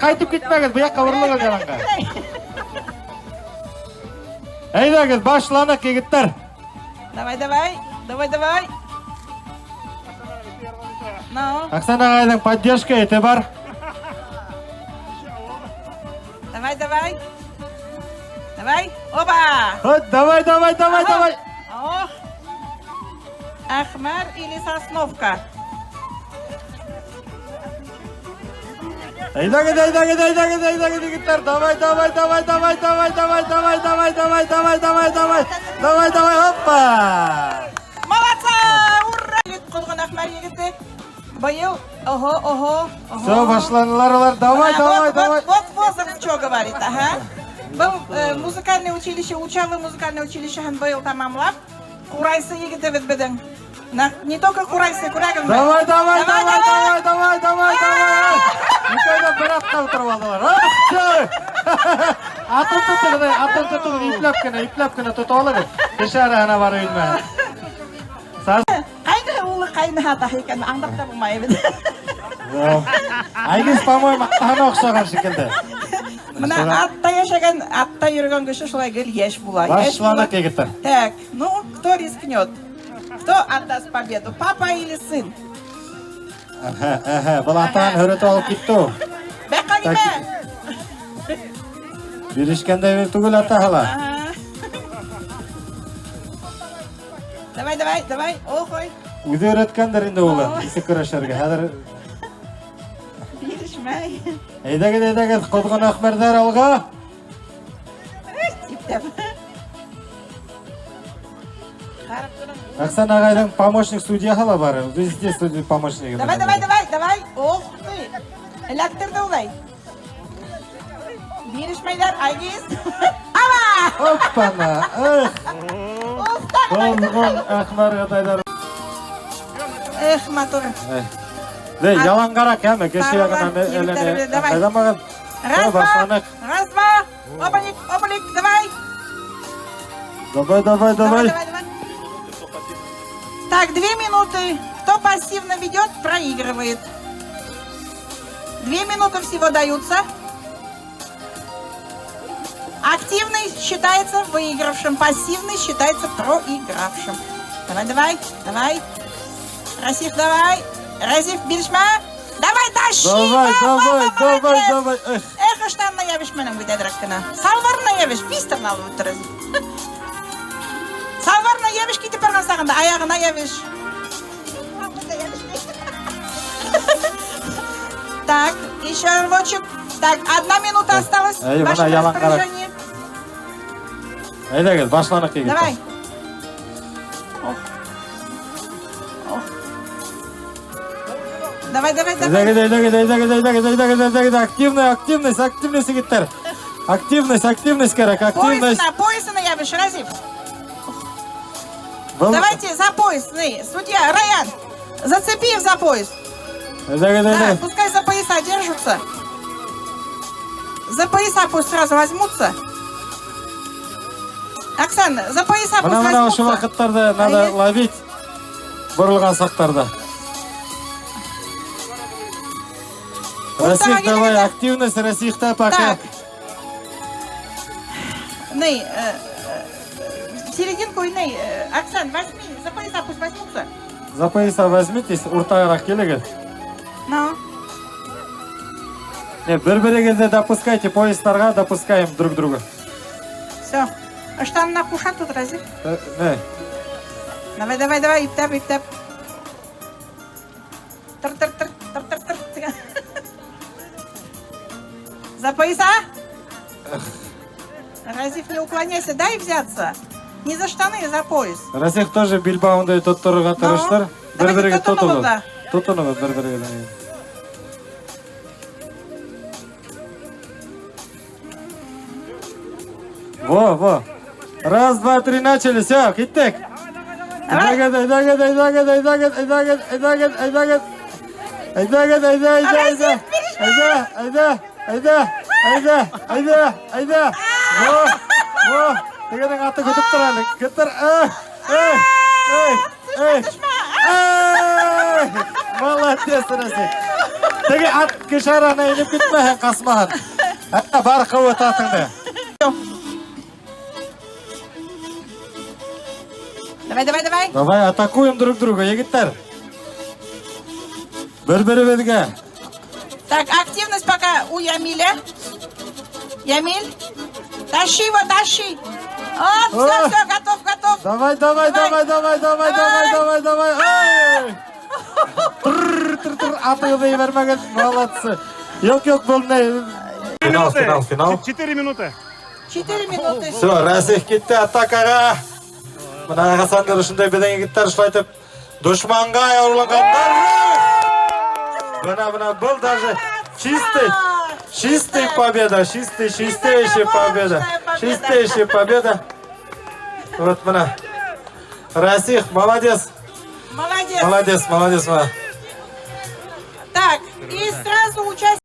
Qaytib ketmagin, bu yoqqa burilib galanga. Haydagiz, boshlanak yigitlar. Давай. Ну. Оксана agayning поддержка e'tibor. Давай. Опа! Вот, давай. О! Ахмар или Сосновка? Haydagiz yigitlar. Давай, hoppa. Молодцы! Ура! Кулган Ахмар егети. Боел. Ого. Все, башланылар олар. Давай. Вот возраст что говорит, ага. Был музыкальное училище, учалы музыкальное училище, он был тамамлап. Курайсы егети бит бидин. Не только курайсы, кураган. Давай. Никогда братка отырып алдылар. Атын тұтып, ипләпкені тұтып алыр. Кешәрі ана бар үйінме. Қайда олы қайны хата екен, аңдап та болмай беді. Айгіз, по-моему, ана оқшаған шекілді. Мына атта яшаған, атта жүрген кіші шылай гел еш бұлай. Башланак егіттер. Так, ну, кто рискнет? Кто отдаст победу, папа или сын? Бұл атан өрет алып кетті. Бәқа неме? Берешкенде мен түгіл ата қала. Давай, охой. Өзі өреткендер енді олы, есі күрешерге. Берешмәй. Әйдәгіз, қозған ақмәрдер алға. Оксана ағайдың помощник судья қала бары. Везде судья помощник. Давай. Ох ты. Электрді олай. Берешмәйлер, Айгиз. Ама! Оппана. Қозған ақмар ғатайдар. Матур. Ялан қарақ әмі, кеші яғынан әліне қайдамаған. Раз, два. Опалик, давай. Давай. Так, 2 минуты. Кто пассивно ведет, проигрывает. 2 минуты всего даются. Активный считается выигравшим, пассивный считается проигравшим. Давай. Расиф, давай. Расиф, Биршма. Давай, тащи. Давай. Эх, что там наявишь менем где дракона. Салвар наявишь, пистер на лутры. Салвар наявишь, кити парнасаганда, аяғы наявишь. Так, еще рывочек. Так, 1 минута осталась. В вашем распоряжении. Әйдәгіз, башланық егіт. Давай. Давай. Активность егіттер. Активность керек, активность. Пояс наявишь, Разив. Давайте за пояс, судья, Раян, зацепив за пояс. Да, пускай за пояса держатся. За пояса пусть сразу возьмутся. Оксана, за пояса пусть возьмутся. Мына уақыттарда надо ловить бұрылған сақтарда. Расих, давай, активность, Расихта пока. Серединку и Оксан, возьми, за пояса пусть возьмутся. За пояса возьмитесь, уртағырақ келегіз. Ну. Бір-бірігізді допускайте, поястарға допускаем друг друга. Все. Штан на куша тут, Разив? Не. Давай, иптеп. Тыр. За пояса? Разив, не уклоняйся, дай взяться. Не за штаны, за пояс. Расих тоже билбауындай тоттырыға тұрыштыр. Бір-біріге тотылды. Тотынығы бір-біріге. Во. Раз, два, три, начали. Все, кеттік. Айдагет. Айда. Во. Дегенің аты көтіп тұрады. Көтір. Молодец, Расих. Теге ат кешарана инеп кетмәһен, касмаһын. Бар кыйват атыңды. Давай. Давай, атакуем друг друга, егиттер. Бер-беребезгә. Так, активность пока у Ямиля. Ямиль, тащи его, тащи. Все, готов. Давай. Ай! Атыгызы ебәрмәгән, молодцы. Yok, булмый. Финал. 4 минуты. 4 минуты. Все, Расих китте атакага. Мына Хасандар ушундай беден егиттер ушайтып, душманга аярлангандар. Бына был даже чистый победа, чистейшая победа. Вот мына. Расих, молодец. Молодец. Молодец. Так, и сразу участие.